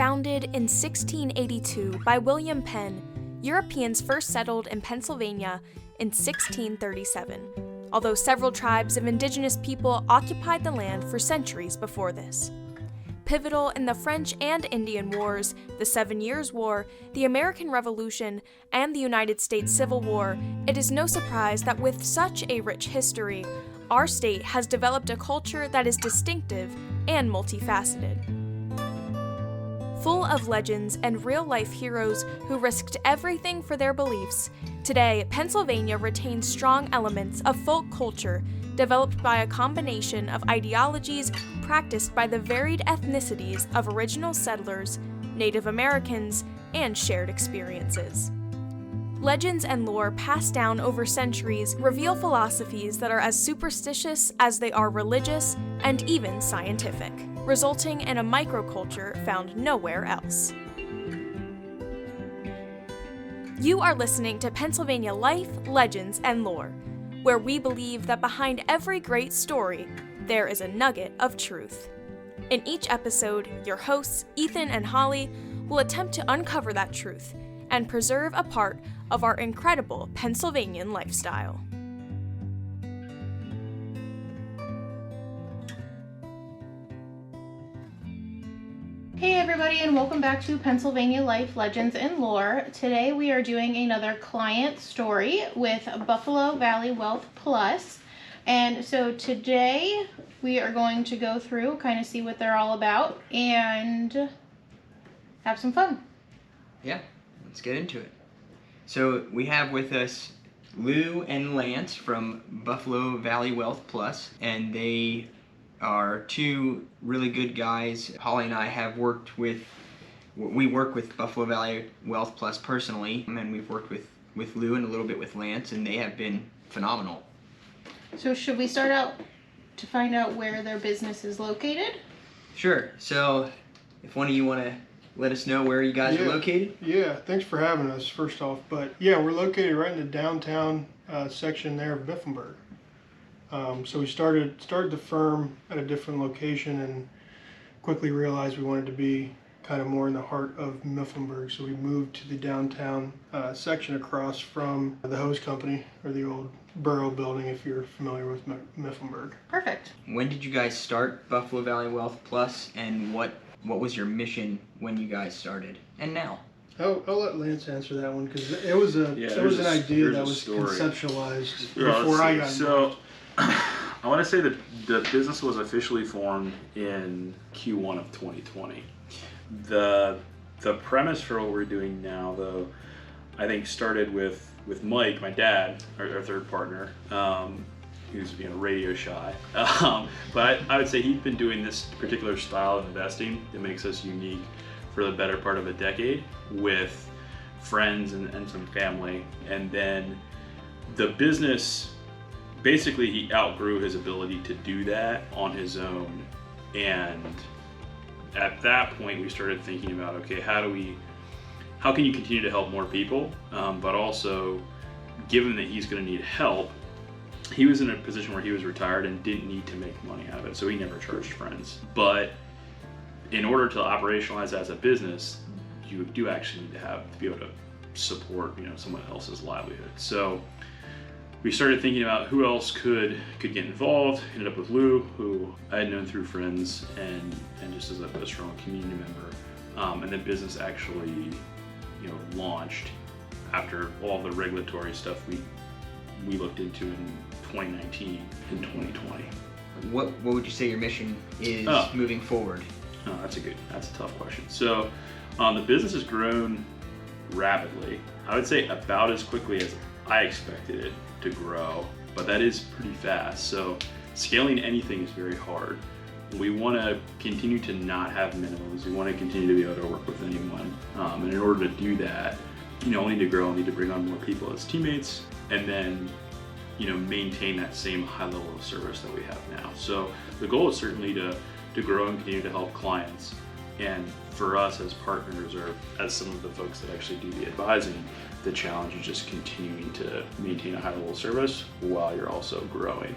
Founded in 1682 by William Penn, Europeans first settled in Pennsylvania in 1637, although several tribes of indigenous people occupied the land for centuries before this. Pivotal in the French and Indian Wars, the 7 Years' War, the American Revolution, and the United States Civil War, it is no surprise that with such a rich history, our state has developed a culture that is distinctive and multifaceted. Full of legends and real-life heroes who risked everything for their beliefs, today Pennsylvania retains strong elements of folk culture developed by a combination of ideologies practiced by the varied ethnicities of original settlers, Native Americans, and shared experiences. Legends and lore passed down over centuries reveal philosophies that are as superstitious as they are religious and even scientific, resulting in a microculture found nowhere else. You are listening to Pennsylvania Life, Legends, and Lore, where we believe that behind every great story, there is a nugget of truth. In each episode, your hosts, Ethan and Holly, will attempt to uncover that truth and preserve a part of our incredible Pennsylvanian lifestyle. Hey everybody, and welcome back to Pennsylvania Life, Legends, and Lore. Today we are doing another client story with Buffalo Valley Wealth Plus. And so today we are going to go through, kind of see what they're all about, and have some fun. Yeah, let's get into it. So we have with us Lou and Lance from Buffalo Valley Wealth Plus, and they are two really good guys. Holly and I have worked with Buffalo Valley Wealth Plus personally, and we've worked with Lou and a little bit with Lance, and they have been phenomenal. So should we start out to find out where their business is located? Sure. So if one of you want to let us know where you guys are located? Yeah, thanks for having us, first off. But yeah, we're located right in the downtown section there of Mifflinburg. So we started the firm at a different location and quickly realized we wanted to be kind of more in the heart of Mifflinburg. So we moved to the downtown section across from the hose company, or the old borough building, if you're familiar with Mifflinburg. Perfect. When did you guys start Buffalo Valley Wealth Plus, and what was your mission when you guys started, and now? I'll let Lance answer that one, because it was an idea that was conceptualized before I got involved. So I want to say that the business was officially formed in Q1 of 2020. The premise for what we're doing now, though, I think started with Mike, my dad, our third partner, who's radio shy. But I would say he's been doing this particular style of investing that makes us unique for the better part of a decade with friends and some family. And then the business, basically he outgrew his ability to do that on his own. And at that point we started thinking about, okay, how can you continue to help more people? But also, given that he's going to need help, he was in a position where he was retired and didn't need to make money out of it, so he never charged friends. But in order to operationalize as a business, you do actually need to be able to support, someone else's livelihood. So we started thinking about who else could get involved. Ended up with Lou, who I had known through friends and just as a strong community member. And the business actually, launched after all the regulatory stuff we looked into in 2019 and 2020. What would you say your mission is moving forward? Oh, that's a tough question. So the business has grown rapidly. I would say about as quickly as I expected it to grow, but that is pretty fast. So scaling anything is very hard. We want to continue to not have minimums. We want to continue to be able to work with anyone. And in order to do that, we need to grow, we need to bring on more people as teammates, and then maintain that same high level of service that we have now. So the goal is certainly to grow and continue to help clients. And for us as partners, or as some of the folks that actually do the advising, the challenge is just continuing to maintain a high level of service while you're also growing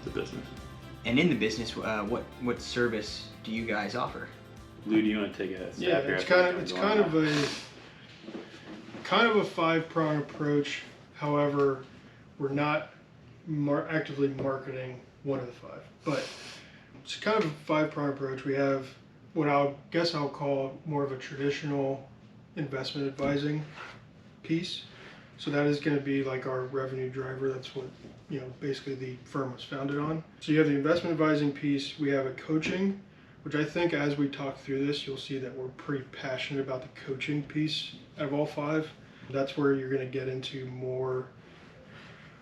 the business. And in the business, what service do you guys offer? Lou, do you want to take a Yeah, stab here? it's kind of a 5-prong approach. However, we're not actively marketing one of the 5, but it's kind of a 5-prong approach. We have what I'll call more of a traditional investment advising piece. So that is going to be like our revenue driver. That's what, basically the firm was founded on. So you have the investment advising piece. We have a coaching, which I think as we talk through this, you'll see that we're pretty passionate about the coaching piece out of all 5. That's where you're going to get into more,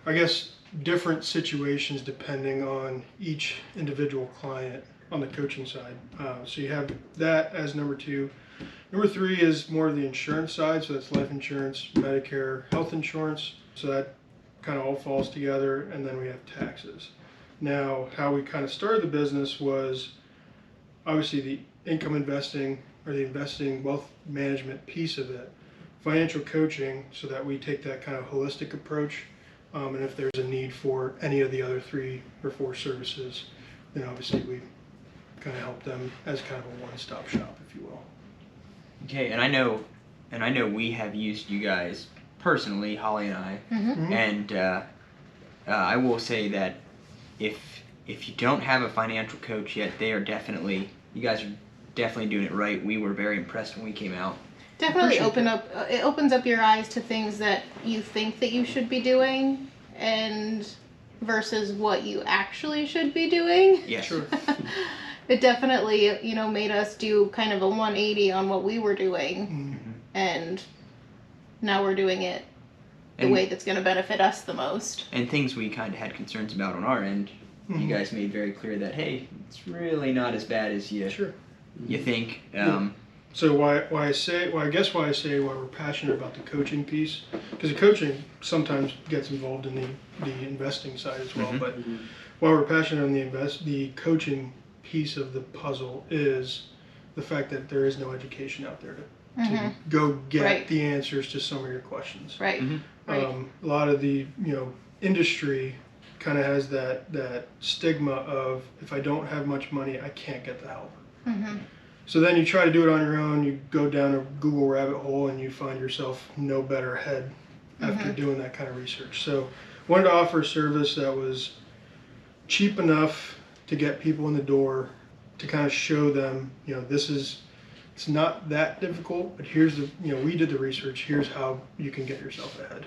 I guess, different situations depending on each individual client on the coaching side. So you have that as number 2. Number 3 is more of the insurance side, so that's life insurance, Medicare, health insurance. So that kind of all falls together, and then we have taxes. Now, how we kind of started the business was obviously the income investing or the investing wealth management piece of it, financial coaching, so that we take that kind of holistic approach. And if there's a need for any of the other 3 or 4 services, then obviously we kind of help them as kind of a one-stop shop, if you will. Okay, and I know we have used you guys personally, Holly and I, and I will say that if you don't have a financial coach yet, you guys are definitely doing it right. We were very impressed when we came out. Definitely it opens up your eyes to things that you think that you should be doing and versus what you actually should be doing. Yeah, Sure. It definitely, made us do kind of a 180 on what we were doing, and now we're doing it the way that's going to benefit us the most. And things we kind of had concerns about on our end, you guys made very clear that, hey, it's really not as bad as you think. So why I say why we're passionate about the coaching piece, because the coaching sometimes gets involved in the investing side as well. But why we're passionate on the coaching piece of the puzzle is the fact that there is no education out there to go get the answers to some of your questions. Right. A lot of the industry kind of has that stigma of, if I don't have much money, I can't get the help. So then you try to do it on your own, you go down a Google rabbit hole and you find yourself no better ahead after doing that kind of research. So wanted to offer a service that was cheap enough to get people in the door, to kind of show them, it's not that difficult, but here's we did the research, here's how you can get yourself ahead.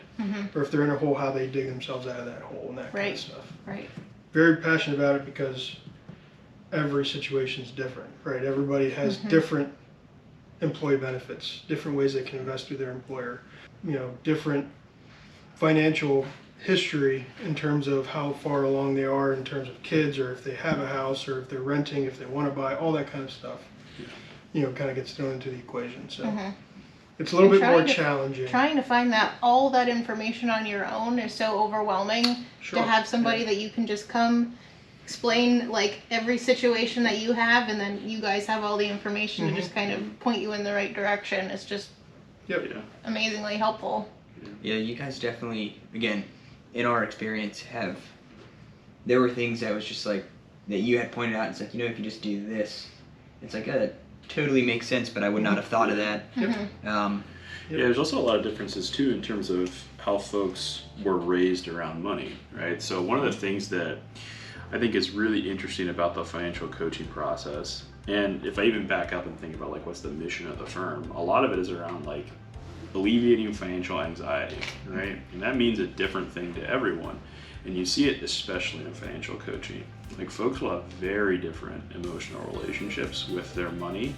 Or if they're in a hole, how they dig themselves out of that hole and that kind of stuff. Right. Very passionate about it because every situation is different, right? Everybody has different employee benefits, different ways they can invest through their employer, different financial history in terms of how far along they are in terms of kids, or if they have a house, or if they're renting, if they want to buy, all that kind of stuff, kind of gets thrown into the equation. So it's a little bit more challenging. Trying to find all that information on your own is so overwhelming. To have somebody that you can just come explain like every situation that you have, and then you guys have all the information to just kind of point you in the right direction. It's just amazingly helpful. Yeah, you guys definitely, again, in our experience, there were things that was just like, that you had pointed out, it's like, if you just do this, it's like, that totally makes sense, but I would not have thought of that. Yeah, there's also a lot of differences too in terms of how folks were raised around money, right? So one of the things that I think is really interesting about the financial coaching process, and if I even back up and think about like what's the mission of the firm, a lot of it is around like alleviating financial anxiety, right? And that means a different thing to everyone. And you see it especially in financial coaching. Like folks will have very different emotional relationships with their money.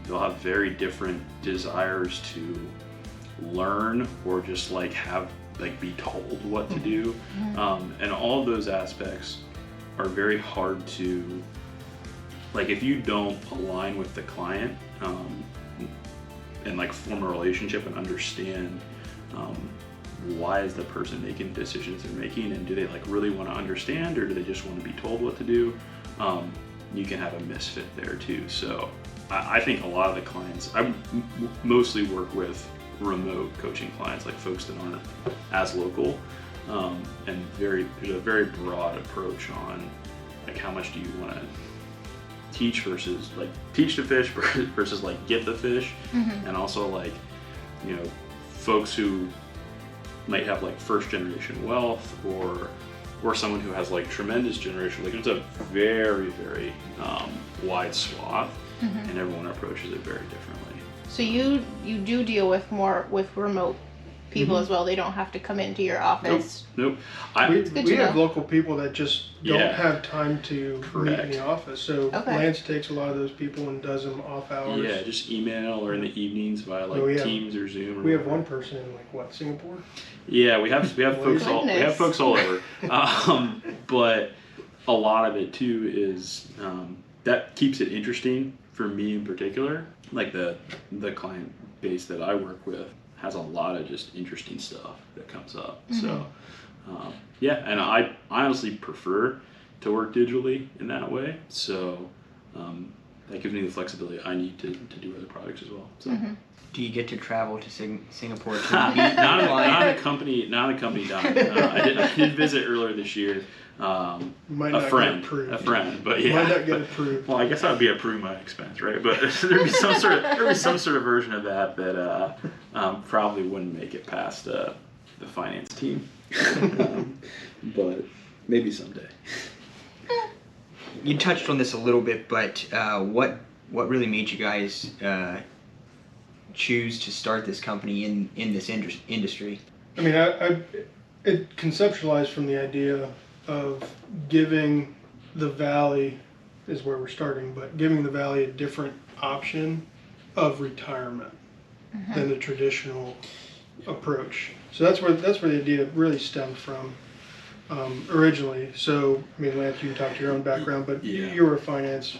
They'll have very different desires to learn or just like be told what to do. And all of those aspects are very hard to, like if you don't align with the client, and like form a relationship and understand why is the person making the decisions they're making, and do they like really want to understand, or do they just want to be told what to do, you can have a misfit there too. So I think a lot of the clients, I mostly work with remote coaching clients, like folks that aren't as local, and there's a very broad approach on like how much do you want to teach versus like teach to fish versus like get the fish, and also like, you know, folks who might have like first generation wealth or someone who has like tremendous generation, like it's a very, very wide swath, and everyone approaches it very differently. So you do deal with more with remote people as well. They don't have to come into your office. Nope. We have local people that just don't Yeah. have time to meet in the office. So Okay. Lance takes a lot of those people and does them off hours. Yeah, just email or in the evenings via like we have- Teams or Zoom. Or We have whatever. one person in like what, Singapore? Yeah, we have folks all over. But a lot of it too is that keeps it interesting for me in particular. Like the client base that I work with has a lot of just interesting stuff that comes up. So yeah, and I honestly prefer to work digitally in that way. So that gives me the flexibility I need to do other projects as well. So. Do you get to travel to Singapore to meet Not a company dime. I did visit earlier this year. Might A not friend, get approved. but yeah. Might not get approved. Well, I guess that would be approved my expense, right? But there'd be some sort of version of that probably wouldn't make it past the finance team. But maybe someday. You touched on this a little bit, but what really made you guys choose to start this company in this industry? I mean, it conceptualized from the idea of giving the Valley, is where we're starting, but giving the Valley a different option of retirement than the traditional approach. So that's where the idea really stemmed from originally. So, I mean, Lance, you can talk to your own background, but Yeah. you were a finance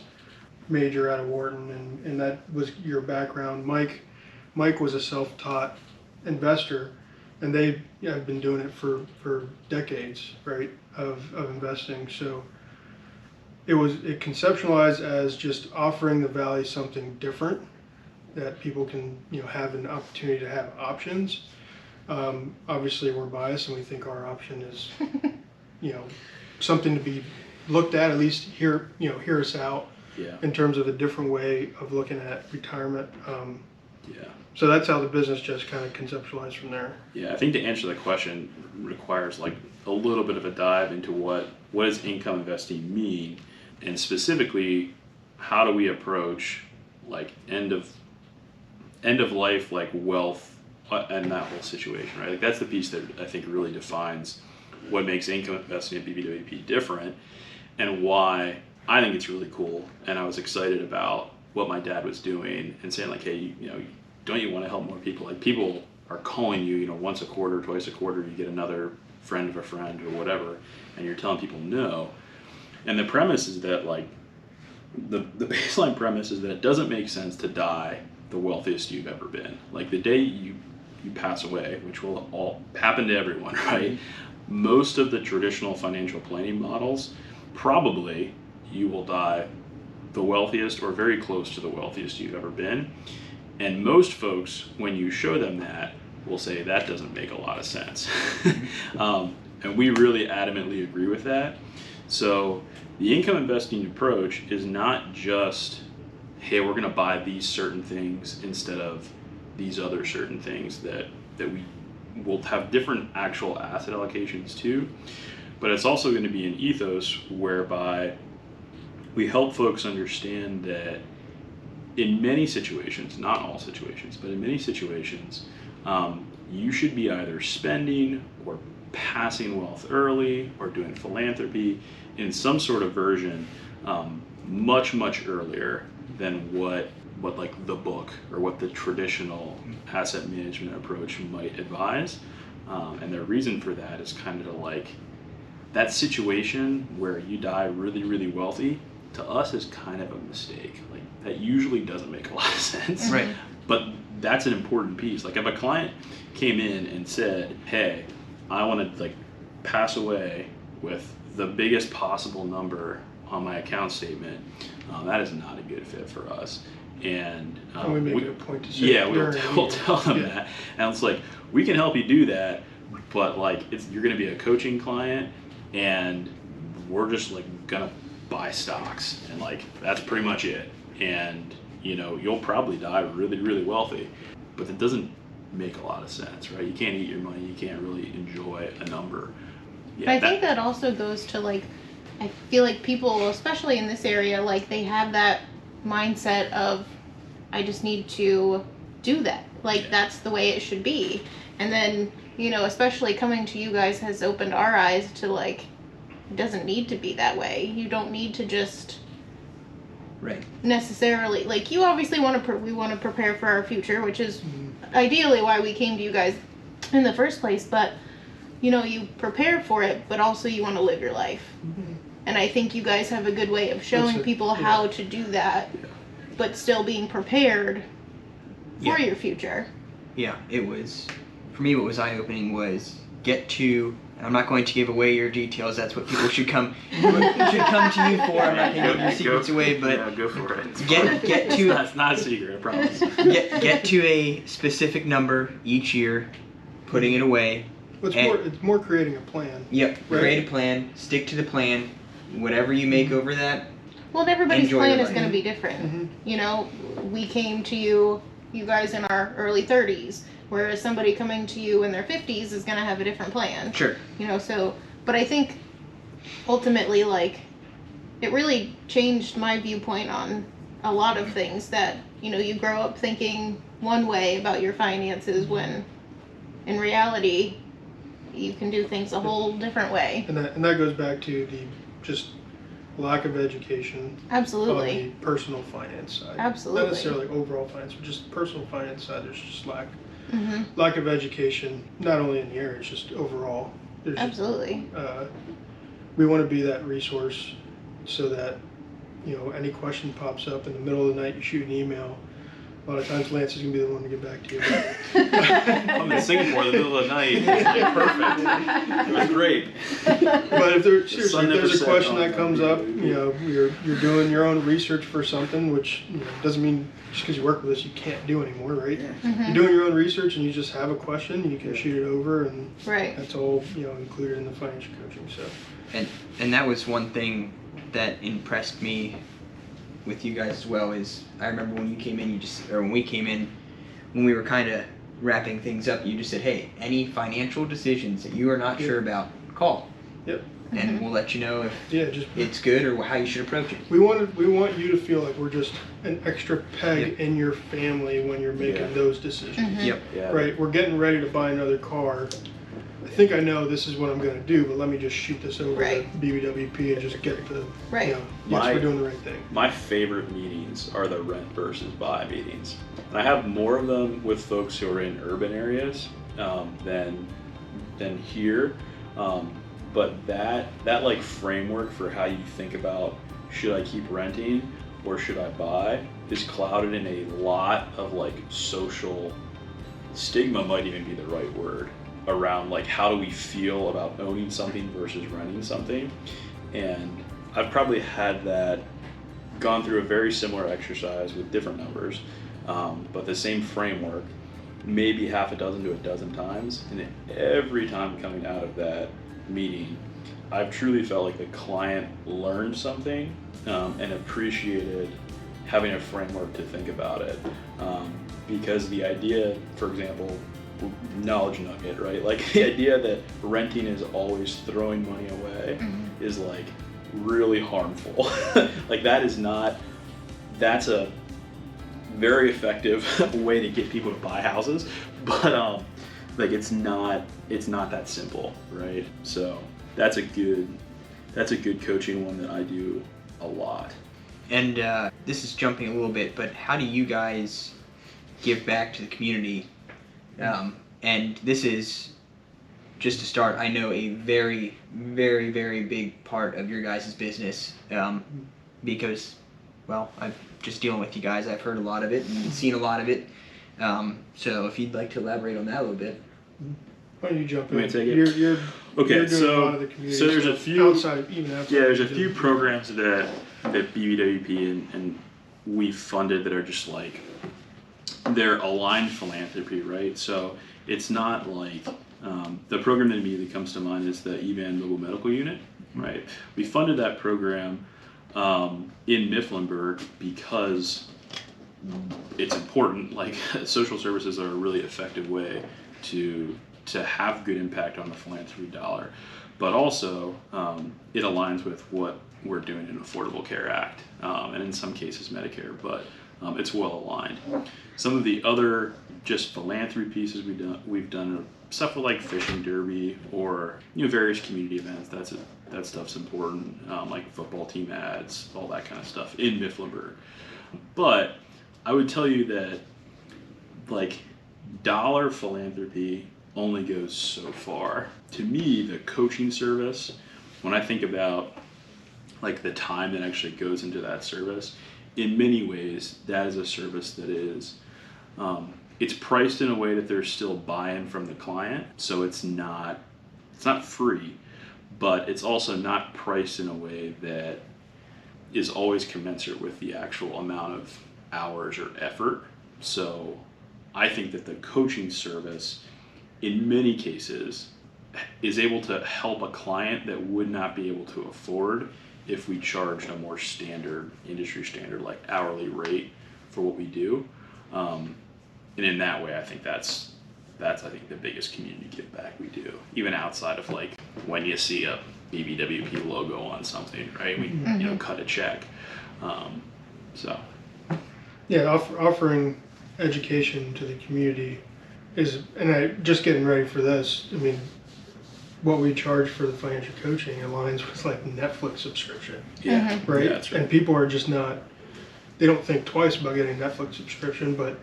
major out of Wharton, and that was your background. Mike was a self-taught investor, and they have been doing it for decades, right, of investing. So it conceptualized as just offering the Valley something different that people can, you know, have an opportunity to have options. Obviously, we're biased, and we think our option is, you know, something to be looked at least hear us out in terms of a different way of looking at retirement. So that's how the business just kind of conceptualized from there. Yeah, I think to answer that question requires like a little bit of a dive into what does income investing mean, and specifically how do we approach like end of life like wealth and that whole situation, right? Like that's the piece that I think really defines what makes income investing at BVWP different, and why I think it's really cool. And I was excited about what my dad was doing and saying like, hey, you know, don't you want to help more people? Like people are calling you, you know, once a quarter, twice a quarter, you get another friend of a friend or whatever, and you're telling people no. And the premise is that like the baseline premise is that it doesn't make sense to die the wealthiest you've ever been. Like the day you pass away, which will all happen to everyone, right? Most of the traditional financial planning models, probably you will die the wealthiest or very close to the wealthiest you've ever been. And most folks, when you show them that, will say that doesn't make a lot of sense. And we really adamantly agree with that. So the income investing approach is not just, hey, we're going to buy these certain things instead of these other certain things that we will have different actual asset allocations to. But it's also going to be an ethos whereby we help folks understand that in many situations, not all situations, but in many situations, you should be either spending or passing wealth early or doing philanthropy in some sort of version much, much earlier than what like the book or what the traditional asset management approach might advise. And the reason for that is kind of like that situation where you die really, really wealthy, to us is kind of a mistake. Like that usually doesn't make a lot of sense. Right. But that's an important piece. Like if a client came in and said, hey, I want to like pass away with the biggest possible number on my account statement, that is not a good fit for us. And we make it a point to say we'll tell them that. And it's like, we can help you do that, but like you're going to be a coaching client, and we're just like going to buy stocks, and like that's pretty much it. And you know, you'll probably die really, really wealthy, but it doesn't make a lot of sense, right? You can't eat your money. You can't really enjoy a number. Yeah, I think that also goes to like, I feel like people, especially in this area, like they have that mindset of, I just need to do that. Like that's the way it should be. And then, you know, especially coming to you guys has opened our eyes to like, it doesn't need to be that way. You don't need to just Right. necessarily, like you obviously want to, we want to prepare for our future, which is ideally why we came to you guys in the first place. But, you know, you prepare for it, but also you want to live your life. And I think you guys have a good way of showing people how to do that, but still being prepared for your future. Yeah, it was, for me what was eye-opening was get to, and I'm not going to give away your details, that's what people should come to you for, I'm not going to give your secrets away, but yeah, go for it. get to, it's not a secret, I promise. get to a specific number each year, putting it away. It's more creating a plan. Yep, Right. create a plan, stick to the plan, whatever you make over that. Well, and everybody's Enjoy plan your is life. going to be different. You know, we came to you guys in our early 30s, whereas somebody coming to you in their 50s is going to have a different plan. Sure. You know, so, but I think ultimately, like, it really changed my viewpoint on a lot of things that, you know, you grow up thinking one way about your finances when in reality you can do things a whole different way. And that goes back to the just lack of education Absolutely. on the personal finance side. Absolutely. Not necessarily overall finance, but just personal finance side. There's just Mm-hmm. lack of education, not only in the area, it's just overall. There's Absolutely. we want to be that resource so that, you know, any question pops up in the middle of the night, you shoot an email. A lot of times Lance is going to be the one to get back to you. I'm in Singapore in the middle of the night. It's perfect. It was great. But if there's sun never a set question on that comes up, you know, you're doing your own research for something, which, you know, doesn't mean just because you work with us you can't do anymore, right? You're doing your own research and you just have a question, you can shoot it over, and Right. that's all, you know, included in the financial coaching. So And that was one thing that impressed me with you guys as well. Is I remember when you came in, when we came in, when we were kind of wrapping things up, you just said, hey, any financial decisions that you are not sure about, call. Yep. And we'll let you know if just it's good or how you should approach it. we want you to feel like we're just an extra peg in your family when you're making those decisions. Yep. Yeah. Right, we're getting ready to buy another car. I think I know this is what I'm going to do, but let me just shoot this over to BVWP and just get to, Right. you know, yes, we're doing the right thing. My favorite meetings are the rent versus buy meetings. And I have more of them with folks who are in urban areas than here. But that like framework for how you think about should I keep renting or should I buy is clouded in a lot of like social stigma, might even be the right word, around like how do we feel about owning something versus renting something. And I've probably had that, gone through a very similar exercise with different numbers, but the same framework maybe half a dozen to a dozen times, and every time coming out of that meeting I've truly felt like the client learned something and appreciated having a framework to think about it, because the idea, for example, knowledge nugget, right? Like the idea that renting is always throwing money away is like really harmful. Like that's a very effective way to get people to buy houses, but like it's not that simple, right? So that's a good coaching one that I do a lot. And this is jumping a little bit, but how do you guys give back to the community? And this is, just to start, I know a very, very, very big part of your guys' business, because, well, I'm just dealing with you guys. I've heard a lot of it and seen a lot of it. So if you'd like to elaborate on that a little bit. Why don't you jump You in? want me to take You're Okay, doing a lot of the community so there's a stuff few outside, there's a few programs that BVWP and we funded that are just like, they're aligned philanthropy, right? So it's not like the program that immediately comes to mind is the EVAN Mobile Medical Unit, right? We funded that program in Mifflinburg, because it's important. Like, social services are a really effective way to have good impact on the philanthropy dollar, but also it aligns with what we're doing in Affordable Care Act, and in some cases Medicare, but it's well aligned. Some of the other just philanthropy pieces we've done are stuff with like fishing derby, or various community events. That stuff's important, like football team ads, all that kind of stuff in Mifflinburg. But I would tell you that like dollar philanthropy only goes so far. To me, the coaching service, when I think about like the time that actually goes into that service, in many ways that is a service that is it's priced in a way that there's still buy-in from the client, so it's not free, but it's also not priced in a way that is always commensurate with the actual amount of hours or effort. So I think that the coaching service in many cases is able to help a client that would not be able to afford if we charged a more standard, industry standard, like hourly rate for what we do. And in that way, I think that's I think the biggest community give back we do, even outside of like when you see a BVWP logo on something, right? We cut a check. So Yeah, offering education to the community is, and I just getting ready for this. I mean, what we charge for the financial coaching aligns with like Netflix subscription. yeah, Right? Yeah, that's right. And people are just not, they don't think twice about getting a Netflix subscription, but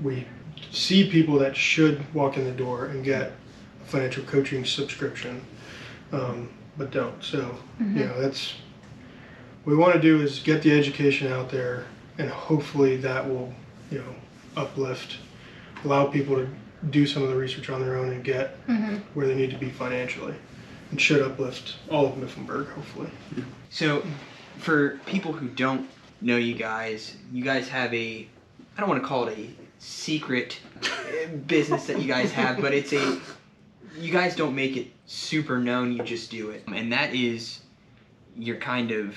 we see people that should walk in the door and get a financial coaching subscription, but don't. So, that's, what we want to do is get the education out there, and hopefully that will, uplift, allow people to do some of the research on their own and get where they need to be financially, and should uplift all of Mifflinburg, hopefully. So, for people who don't know you guys have I don't want to call it a secret business that you guys have, but you guys don't make it super known, you just do it. And that is your kind of,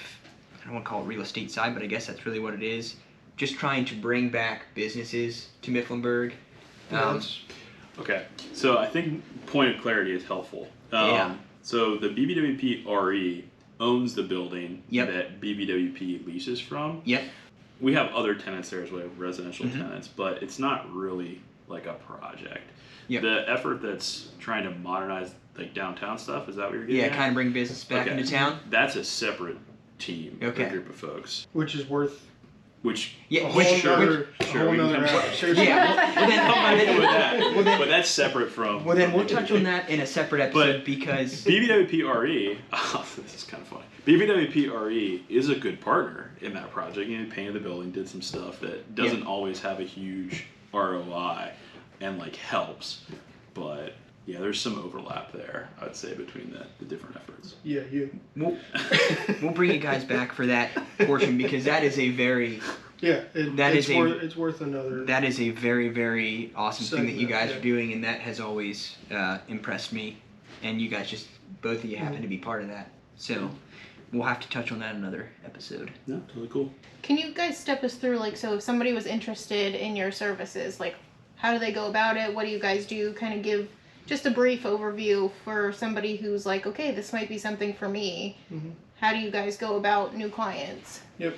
I don't want to call it real estate side, but I guess that's really what it is. Just trying to bring back businesses to Mifflinburg. Okay, so I think point of clarity is helpful. So the BVWP RE owns the building that BVWP leases from. Yep. We have other tenants there as well, residential tenants, but it's not really like a project. Yep. The effort that's trying to modernize like downtown stuff, is that what you're getting at? Kind of bring business back into town. That's a separate team, a Okay. group of folks. Which is worth Which a whole nother we can nother come- episode. but that's separate from. Well, then we'll touch on that in a separate episode, because BVWP RE, this is kind of funny. BVWP RE is a good partner in that project. Painted the building, did some stuff that doesn't always have a huge ROI and like helps, but yeah, there's some overlap there, I'd say, between the different efforts. Yeah, we'll bring you guys back for that portion, because that is a very it's worth another. That is a very, very awesome thing that you segment, guys are doing, and that has always impressed me. And you guys both of you happen to be part of that. So we'll have to touch on that in another episode. Yeah, totally cool. Can you guys step us through, like, so if somebody was interested in your services, like, how do they go about it? What do you guys do? Kind of give just a brief overview for somebody who's like, okay, this might be something for me. How do you guys go about new clients? Yep.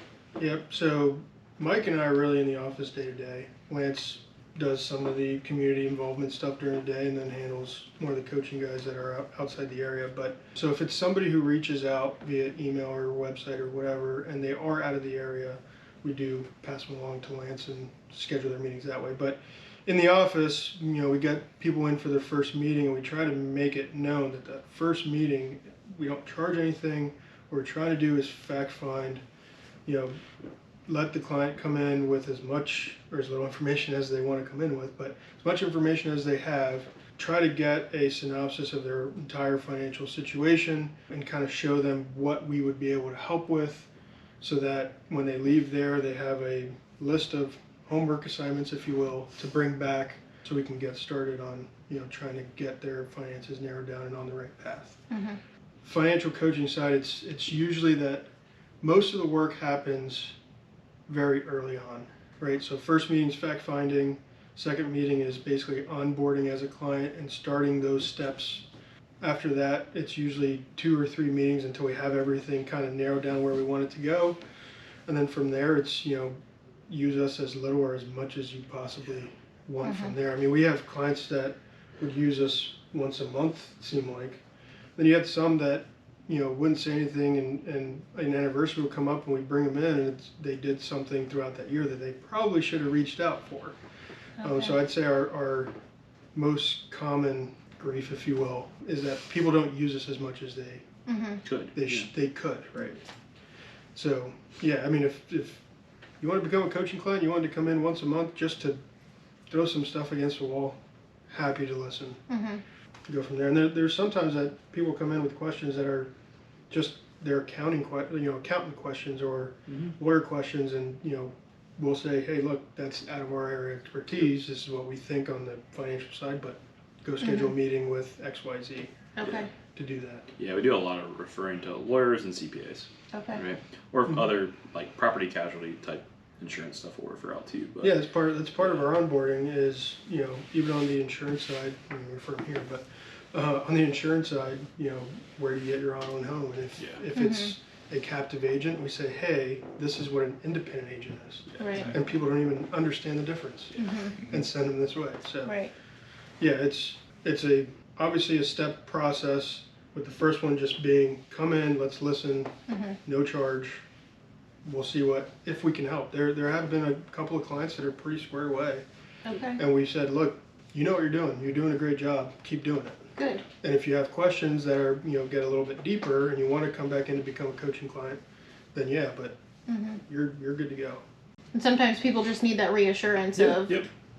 So Mike and I are really in the office day to day. Lance does some of the community involvement stuff during the day, and then handles more of the coaching guys that are outside the area. But so if it's somebody who reaches out via email or website or whatever, and they are out of the area, we do pass them along to Lance and schedule their meetings that way. But in the office, we get people in for their first meeting, and we try to make it known that first meeting, we don't charge anything. What we're trying to do is fact find, let the client come in with as much or as little information as they want to come in with, but as much information as they have. Try to get a synopsis of their entire financial situation and kind of show them what we would be able to help with, so that when they leave there, they have a list of homework assignments, if you will, to bring back, so we can get started on, trying to get their finances narrowed down and on the right path. Financial coaching side, it's usually that most of the work happens very early on, right? So first meeting is fact finding, second meeting is basically onboarding as a client and starting those steps. After that, it's usually 2 or 3 meetings until we have everything kind of narrowed down where we want it to go. And then from there, it's, use us as little or as much as you possibly want from there. I mean, we have clients that would use us once a month, it seemed like. Then you had some that, wouldn't say anything, and an anniversary would come up and we'd bring them in, and they did something throughout that year that they probably should have reached out for. So I'd say our most common grief, if you will, is that people don't use us as much as they Could. they could, right? So yeah, I mean, if you want to become a coaching client, you want to come in once a month just to throw some stuff against the wall, happy to listen. Go from there. And there's sometimes that people come in with questions that are just their accountant questions or lawyer questions, and we'll say, hey, look, that's out of our area of expertise. This is what we think on the financial side, but go schedule a meeting with XYZ to do that. Yeah, we do a lot of referring to lawyers and CPAs. Okay. Right? Or other like property casualty type insurance stuff we'll refer out to. But Yeah, that's part of our onboarding is, even on the insurance side, we're from here, but on the insurance side, where do you get your auto and home? And if it's a captive agent, we say, hey, this is what an independent agent is. Right. And people don't even understand the difference and send them this way. So yeah, it's obviously a step process, with the first one just being come in, let's listen, no charge. We'll see if we can help. There have been a couple of clients that are pretty squared away. Okay. And we said, look, you know what you're doing. You're doing a great job. Keep doing it. Good. And if you have questions that are, get a little bit deeper and you want to come back in to become a coaching client, then yeah, but you're good to go. And sometimes people just need that reassurance of,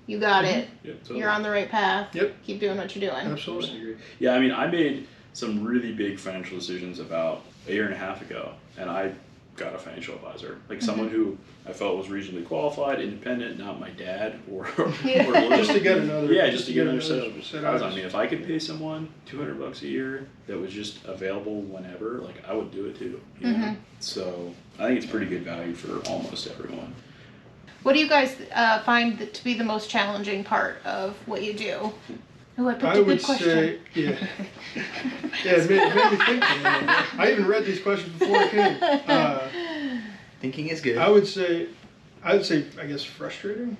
you got it. Yep, totally. You're on the right path. Yep. Keep doing what you're doing. Absolutely. Yeah, I mean, I made some really big financial decisions about a year and a half ago, and I got a financial advisor, like someone who I felt was reasonably qualified, independent, not my dad or Just to get another. just to get another set of eyes. I mean, if I could pay someone $200 a year that was just available whenever, like I would do it too. You know? So I think it's pretty good value for almost everyone. What do you guys find to be the most challenging part of what you do? Oh, I picked a good question. Yeah, it made me think. I even read these questions before I came. Thinking is good. I would say, I guess, frustrating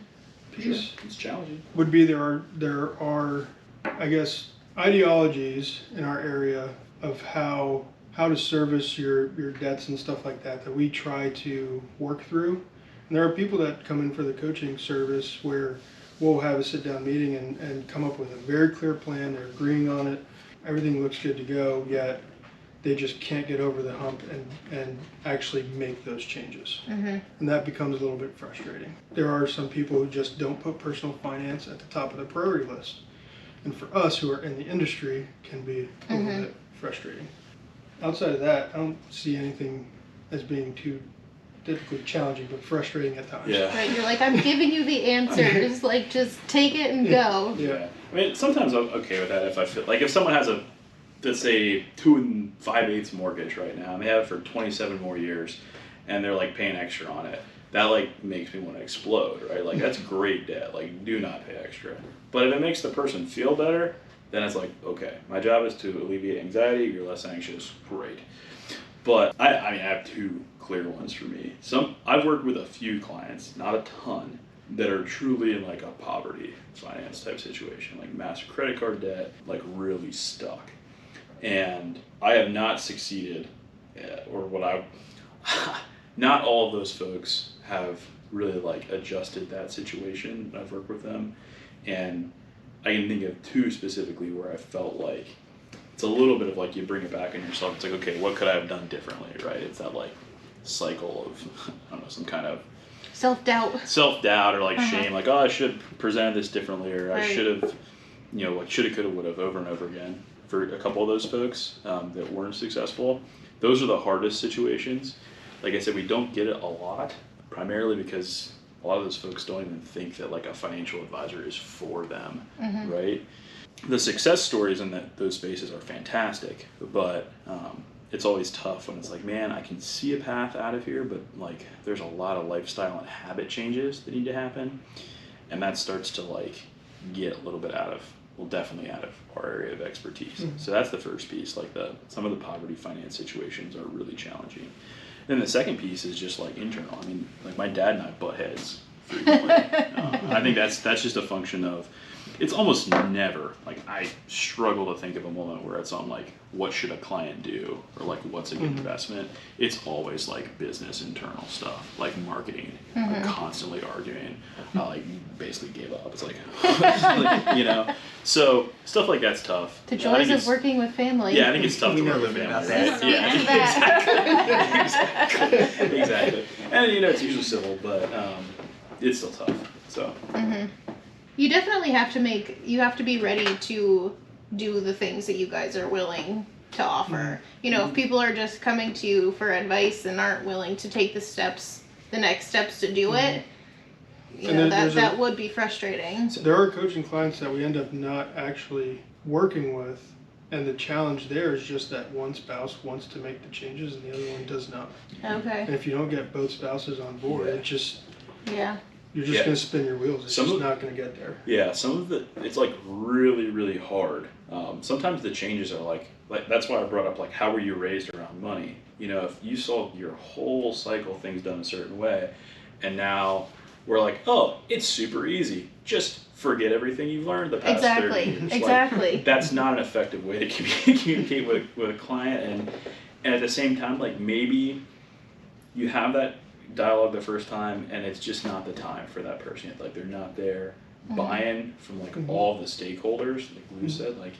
piece Sure. It's challenging. would be there are, I guess, ideologies in our area of how to service your debts and stuff like that we try to work through. And there are people that come in for the coaching service where we'll have a sit-down meeting and come up with a very clear plan. They're agreeing on it. Everything looks good to go, yet they just can't get over the hump and actually make those changes. And that becomes a little bit frustrating. There are some people who just don't put personal finance at the top of the priority list. And for us who are in the industry, can be a little bit frustrating. Outside of that, I don't see anything as being too difficult, challenging, but frustrating at times. Yeah. Right, you're like, I'm giving you the answers. Like, just take it and go. Yeah. I mean, sometimes I'm okay with that if I feel like if someone has a, let's say, 2 5/8 mortgage right now, and they have it for 27 more years, and they're like paying extra on it. That like makes me want to explode, right? Like that's great debt. Like do not pay extra. But if it makes the person feel better, then it's like, okay, my job is to alleviate anxiety. You're less anxious. Great. But I mean, I have 2 clear ones for me. I've worked with a few clients, not a ton, that are truly in like a poverty finance type situation, like massive credit card debt, like really stuck. And I have not succeeded, not all of those folks have really like adjusted that situation. I've worked with them, and I can think of 2 specifically where I felt like it's a little bit of like you bring it back on yourself. It's like, okay, what could I have done differently, right? It's that like cycle of, I don't know, some kind of self-doubt or like shame, like, oh, I should have presented this differently, or I should have, like shoulda, coulda, woulda, over and over again. For a couple of those folks that weren't successful, those are the hardest situations. Like I said, we don't get it a lot, primarily because a lot of those folks don't even think that like a financial advisor is for them, right? The success stories in those spaces are fantastic, but it's always tough when it's like, man, I can see a path out of here, but like there's a lot of lifestyle and habit changes that need to happen, and that starts to like get a little bit definitely out of our area of expertise. So that's the first piece. Like some of the poverty finance situations are really challenging. Then the second piece is just like internal. I mean, like my dad and I butt heads frequently. I think that's just a function of, it's almost never, like I struggle to think of a moment where it's on like, what should a client do? Or like, what's a good investment? It's always like business internal stuff, like marketing, like constantly arguing. I like basically gave up. It's like, you know, so stuff like that's tough. The joys of working with family. Yeah, I think it's tough to work with family. Right? Yeah, exactly. And you know, it's usually civil, but it's still tough. So. You definitely have to be ready to do the things that you guys are willing to offer. You know, if people are just coming to you for advice and aren't willing to take the next steps to do it, you know, that would be frustrating. There are coaching clients that we end up not actually working with, and the challenge there is just that one spouse wants to make the changes and the other one does not. Okay. And if you don't get both spouses on board, it just... Yeah. You're just going to spin your wheels. It's just not going to get there. Yeah, it's like really, really hard. Sometimes the changes are like that's why I brought up like how were you raised around money? You know, if you saw your whole cycle things done a certain way, and now we're like, oh, it's super easy. Just forget everything you've learned the past 30 years. Exactly. Like, that's not an effective way to communicate with a client, and at the same time, like maybe you have that dialogue the first time and it's just not the time for that person yet. Like they're not there buy-in from like all the stakeholders, like Lou said. Like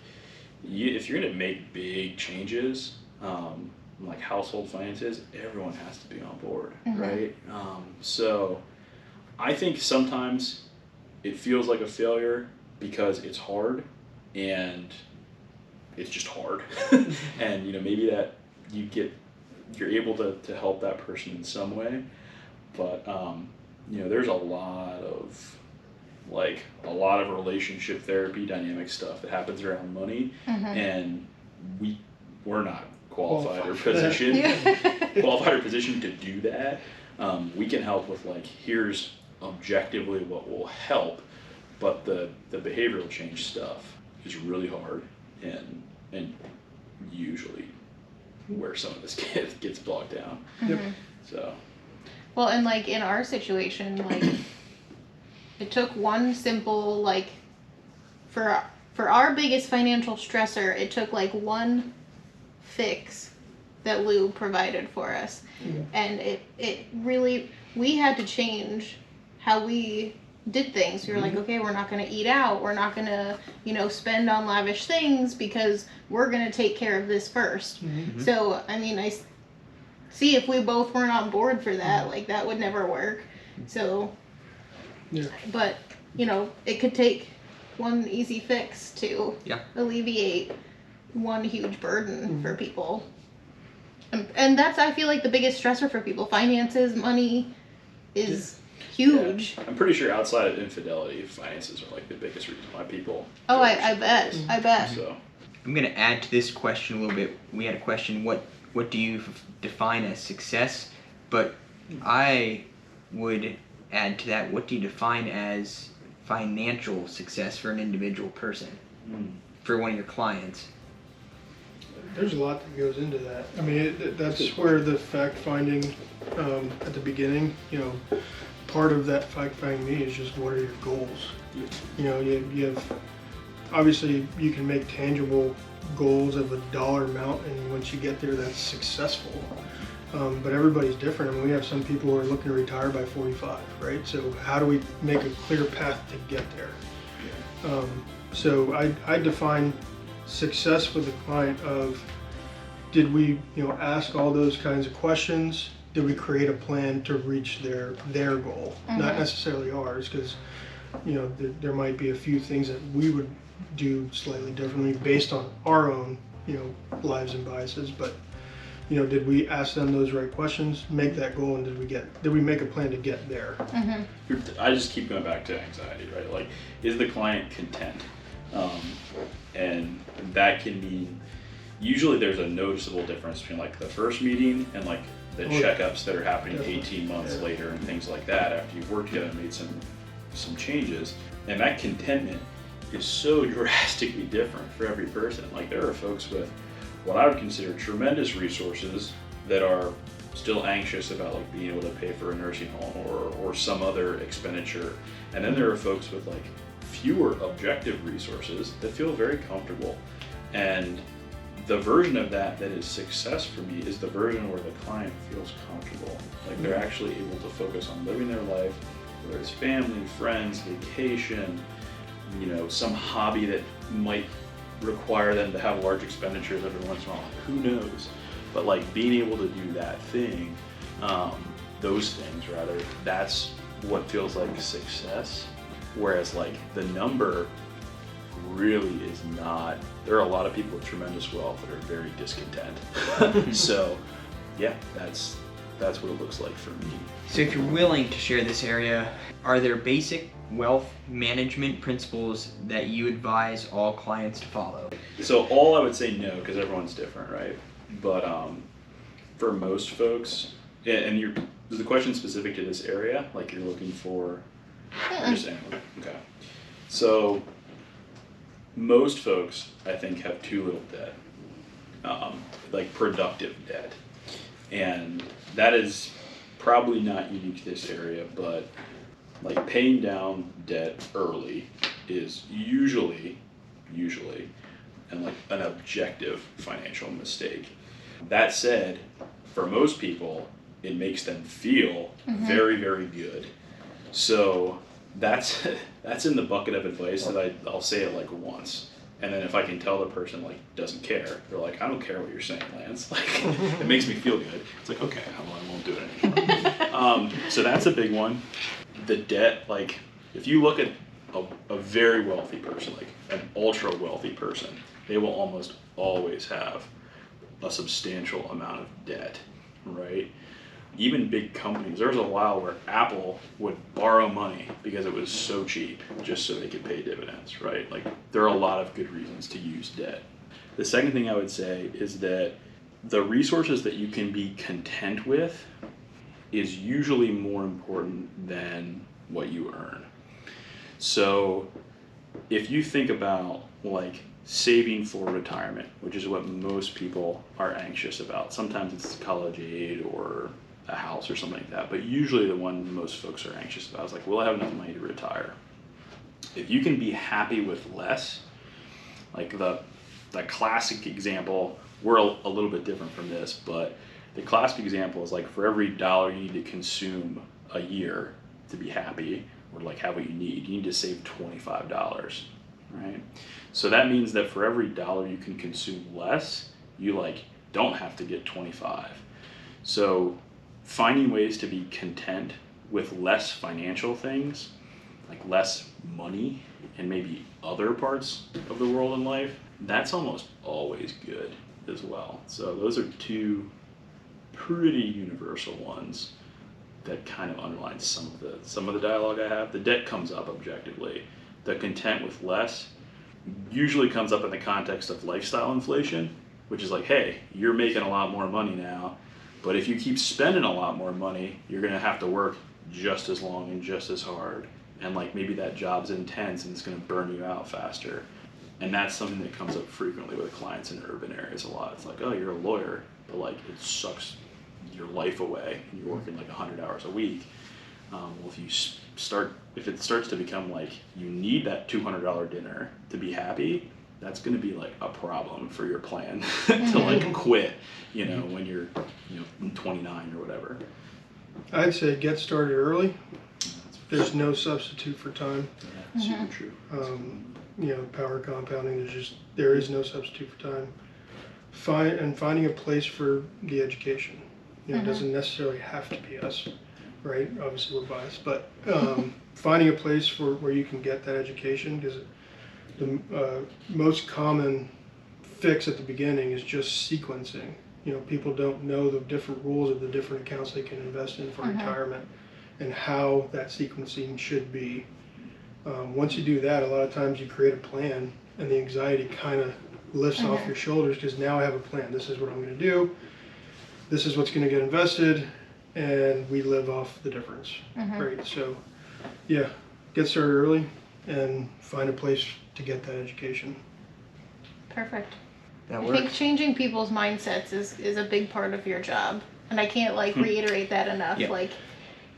if you're going to make big changes, like household finances, everyone has to be on board, right? So I think sometimes it feels like a failure because it's hard and it's just hard. And you know, maybe that you're able to help that person in some way, but you know, there's a lot of relationship therapy, dynamic stuff that happens around money, and we're not qualified or positioned to do that. We can help with like, here's objectively what will help, but the behavioral change stuff is really hard and usually where some of this gets bogged down. So. Well, and like in our situation, like it took one simple, like for our biggest financial stressor, it took like one fix that Lou provided for us. And it really, we had to change how we did things. We were like, okay, we're not going to eat out. We're not going to, you know, spend on lavish things because we're going to take care of this first. So, I mean, I see if we both weren't on board for that, like that would never work. So, but, you know, it could take one easy fix to alleviate one huge burden for people. And that's, I feel like, the biggest stressor for people. Finances, money is huge. Yeah. I'm pretty sure outside of infidelity, finances are like the biggest reason why people. Oh, I bet. I bet. So. I'm going to add to this question a little bit. We had a question, what do you define as success? But I would add to that, what do you define as financial success for an individual person, for one of your clients? There's a lot that goes into that. I mean, that's where the fact-finding at the beginning, you know, part of that fact-finding me is just what are your goals? You know, you have, obviously you can make tangible goals of a dollar amount, and once you get there, that's successful. But everybody's different. I mean, we have some people who are looking to retire by 45, right? So how do we make a clear path to get there? So I define success with the client of, did we, you know, ask all those kinds of questions? Did we create a plan to reach their goal? Not necessarily ours, because, you know, there might be a few things that we would do slightly differently based on our own, you know, lives and biases. But, you know, did we ask them those right questions, make that goal, and did we make a plan to get there? I just keep going back to anxiety, right? Like, is the client content? And that can mean, usually there's a noticeable difference between like the first meeting and like the checkups that are happening 18 months later and things like that after you've worked together and made some changes. And that contentment is so drastically different for every person. Like there are folks with what I would consider tremendous resources that are still anxious about like being able to pay for a nursing home or some other expenditure. And then there are folks with like fewer objective resources that feel very comfortable. And the version of that is success for me is the version where the client feels comfortable. Like they're actually able to focus on living their life, whether it's family, friends, vacation, you know, some hobby that might require them to have large expenditures every once in a while. Who knows? But like being able to do that thing, those things rather, that's what feels like success. Whereas like the number really is not. There are a lot of people with tremendous wealth that are very discontent. So yeah, that's what it looks like for me. So if you're willing to share this area, are there basic wealth management principles that you advise all clients to follow? So all I would say no, because everyone's different, right? But for most folks, and is the question specific to this area? Like you're looking for, you're saying, okay. So most folks, I think, have too little debt, like productive debt. And that is probably not unique to this area, but like paying down debt early is usually, and like an objective financial mistake. That said, for most people, it makes them feel very, very good. So that's in the bucket of advice that I'll say it like once. And then if I can tell the person like doesn't care, they're like, I don't care what you're saying, Lance. Like it makes me feel good. It's like, okay, well, I won't do it anymore. So that's a big one. The debt, like if you look at a very wealthy person, like an ultra wealthy person, they will almost always have a substantial amount of debt, right? Even big companies, there was a while where Apple would borrow money because it was so cheap just so they could pay dividends, right? Like there are a lot of good reasons to use debt. The second thing I would say is that the resources that you can be content with is usually more important than what you earn. So if you think about like saving for retirement, which is what most people are anxious about, sometimes it's college aid or a house or something like that, but usually the one most folks are anxious about is like, will I have enough money to retire? If you can be happy with less, like the classic example, we're a little bit different from this, but the classic example is like for every dollar you need to consume a year to be happy or like have what you need to save $25, right? So that means that for every dollar you can consume less, you like don't have to get 25. So finding ways to be content with less financial things, like less money and maybe other parts of the world in life, that's almost always good as well. So those are two pretty universal ones that kind of underline some of the dialogue I have. The debt comes up objectively. The content with less usually comes up in the context of lifestyle inflation, which is like, hey, you're making a lot more money now, but if you keep spending a lot more money, you're gonna have to work just as long and just as hard. And like maybe that job's intense and it's gonna burn you out faster. And that's something that comes up frequently with clients in urban areas a lot. It's like, oh, you're a lawyer, but like it sucks your life away and you're working like 100 hours a week. Well, if it starts to become like you need that $200 dinner to be happy, that's going to be like a problem for your plan to like quit, when you're 29 or whatever. I'd say get started early. There's no substitute for time. Yeah, super true. Power compounding, there is no substitute for time. Finding a place for the education. It doesn't necessarily have to be us, right? Obviously we're biased, but finding a place where you can get that education, because the most common fix at the beginning is just sequencing. People don't know the different rules of the different accounts they can invest in for retirement and how that sequencing should be. Once you do that, a lot of times you create a plan and the anxiety kind of lifts off your shoulders, because now I have a plan. This is what I'm going to do. This is what's going to get invested, and we live off the difference. Right. So, yeah, get started early and find a place to get that education. Perfect. That I works. think changing people's mindsets is a big part of your job. And I can't like reiterate that enough. Yeah. Like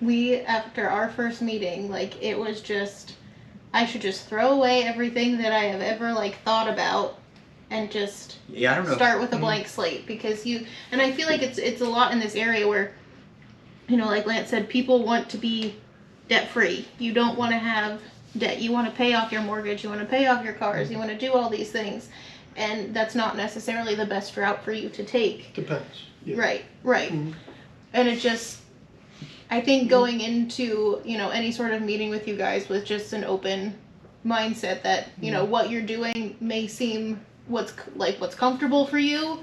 we, after our first meeting, like it was just, I should just throw away everything that I have ever like thought about and just Yeah, I don't know. start with a blank slate, because and I feel like it's a lot in this area where, you know, like Lance said, people want to be debt free. You don't want to have debt. You want to pay off your mortgage. You want to pay off your cars. You want to do all these things. And that's not necessarily the best route for you to take. Depends. Yeah. Right. And it just, I think going into, you know, any sort of meeting with you guys with just an open mindset that, you know, what you're doing may seem what's comfortable for you,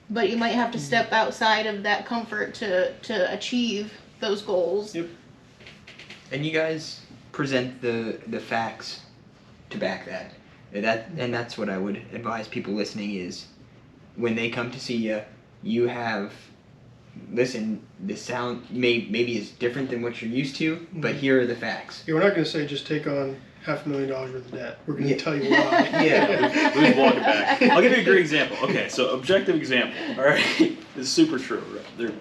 but you might have to step outside of that comfort to achieve those goals. Yep. And you guys present the facts to back that. And that's what I would advise people listening is, when they come to see you, you have, listen, this sound maybe is different than what you're used to, but here are the facts. Yeah, we're not going to say just take on $500,000 worth of debt. We're going to tell you why. Yeah. Who's walking back? I'll give you a great example. Okay, so objective example. All right, it's super true. Right?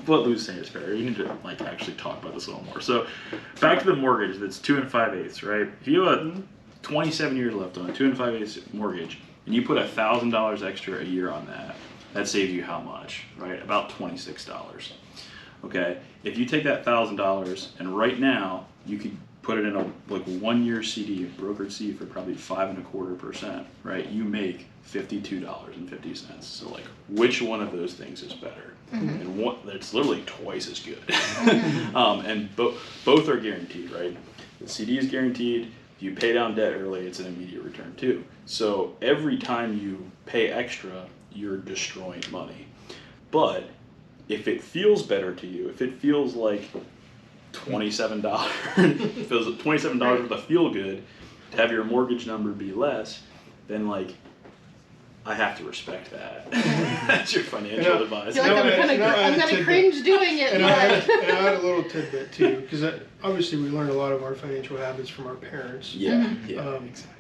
What Lou's saying is fair. You need to like actually talk about this a little more. So, back to the mortgage. That's 2 5/8, right? If you have a 27 years left on a 2 5/8 mortgage, and you put $1,000 extra a year on that, that saves you how much? Right, about $26. Okay, if you take that $1,000 and right now you could put it in a like 1-year CD, a brokered CD for probably 5.25%, right? You make $52.50. So like, which one of those things is better? And what? It's literally twice as good. And both are guaranteed, right? The CD is guaranteed. If you pay down debt early, it's an immediate return too. So every time you pay extra, you're destroying money. But if it feels better to you, if it feels like $27, if it was $27 worth of feel good, to have your mortgage number be less, then like, I have to respect that. That's your financial advice. I feel like I'm gonna cringe doing it. And I had a little tidbit too, because obviously we learned a lot of our financial habits from our parents. Yeah, exactly.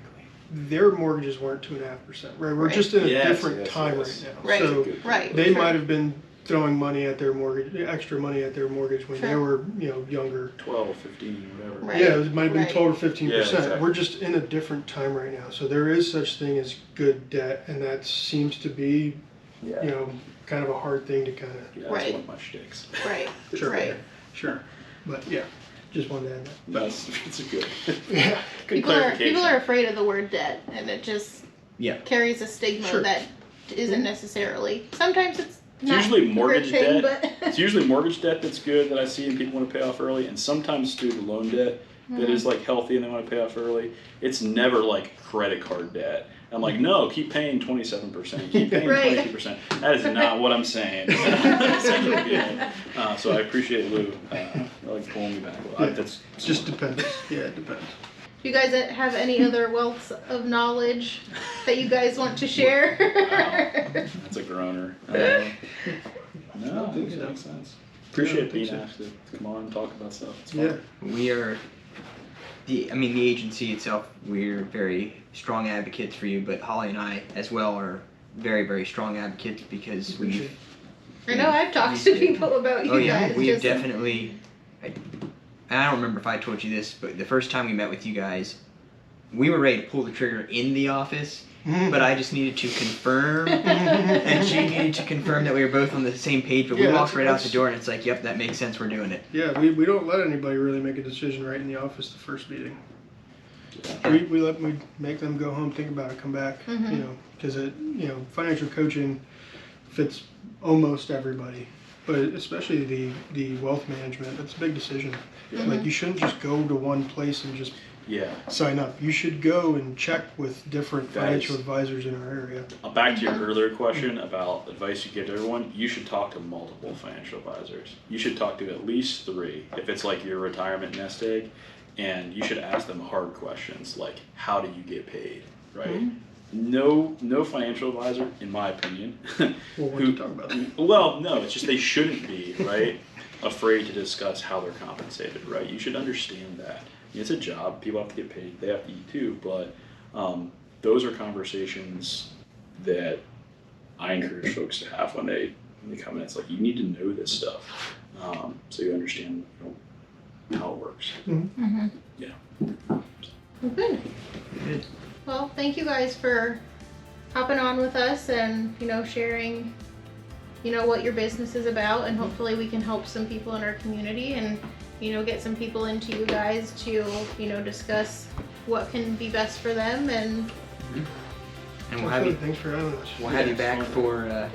Their mortgages weren't 2.5%. Right, we're just in a different time right now. Right, So right. they might have been throwing money at their mortgage, extra money at their mortgage when they were, you know, younger. 12, 15, whatever. Right. Yeah, it might have been 12 or 15%. Yeah, exactly. We're just in a different time right now. So there is such thing as good debt, and that seems to be, you know, kind of a hard thing to kind of. Yeah, that's one of my shticks. Right. Sure. Right. Sure. But yeah, just wanted to add that. It's a good. Yeah. Good People clarification. are afraid of the word debt, and it just carries a stigma that isn't necessarily. Sometimes it's It's usually mortgage thing, debt. but It's usually mortgage debt that's good that I see and people want to pay off early, and sometimes student loan debt that is like healthy and they want to pay off early. It's never like credit card debt. I'm like, no, keep paying 27%, keep paying 22%. That is not what I'm saying. So I appreciate Lou like pulling me back. That's It just depends. Yeah, it depends. do you guys have any other wealth of knowledge that you guys want to share? Wow, that's a groaner. No, I think it makes sense. Appreciate being asked to come on and talk about stuff. It's fun. Yeah. We are the agency itself, we're very strong advocates for you, but Holly and I as well are very, very strong advocates because we've I know I've talked to people about you guys. We've definitely, I don't remember if I told you this, but the first time we met with you guys, we were ready to pull the trigger in the office, but I just needed to confirm, and she needed to confirm that we were both on the same page, but we walked right out the door and it's like, yep, that makes sense, we're doing it. Yeah, we don't let anybody really make a decision right in the office the first meeting. We make them go home, think about it, come back, you know, because financial coaching fits almost everybody, but especially the wealth management. That's a big decision. Like you shouldn't just go to one place and just sign up. You should go and check with different financial advisors in our area. Back to your earlier question about advice you give to everyone, you should talk to multiple financial advisors. You should talk to at least 3 if it's like your retirement nest egg, and you should ask them hard questions like, how do you get paid, right? no financial advisor, in my opinion. Well, what to talk about? Well, no, it's just they shouldn't be, right, afraid to discuss how they're compensated, right? You should understand that. It's a job. People have to get paid. They have to eat too. But those are conversations that I encourage folks to have when they come in. It's like, you need to know this stuff so you understand how it works. Mm-hmm. Yeah. Well, good. Good. Well, thank you guys for hopping on with us and, sharing, what your business is about, and hopefully we can help some people in our community and, get some people into you guys to, discuss what can be best for them. And we'll have you. Thanks for having us. We'll have you back for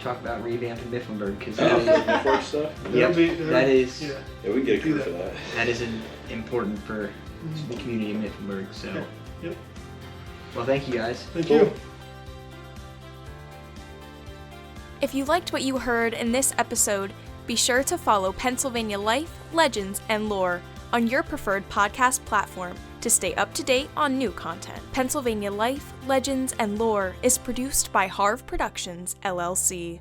talk about revamping Mifflinburg, because Before stuff? yep, that is Yeah. Yeah, we can get a Do crew for that. that. that is important for the community of Mifflinburg. So, Yeah. Yep. well, thank you guys. Thank you. If you liked what you heard in this episode, be sure to follow Pennsylvania Life, Legends, and Lore on your preferred podcast platform to stay up to date on new content. Pennsylvania Life, Legends, and Lore is produced by Harv Productions, LLC.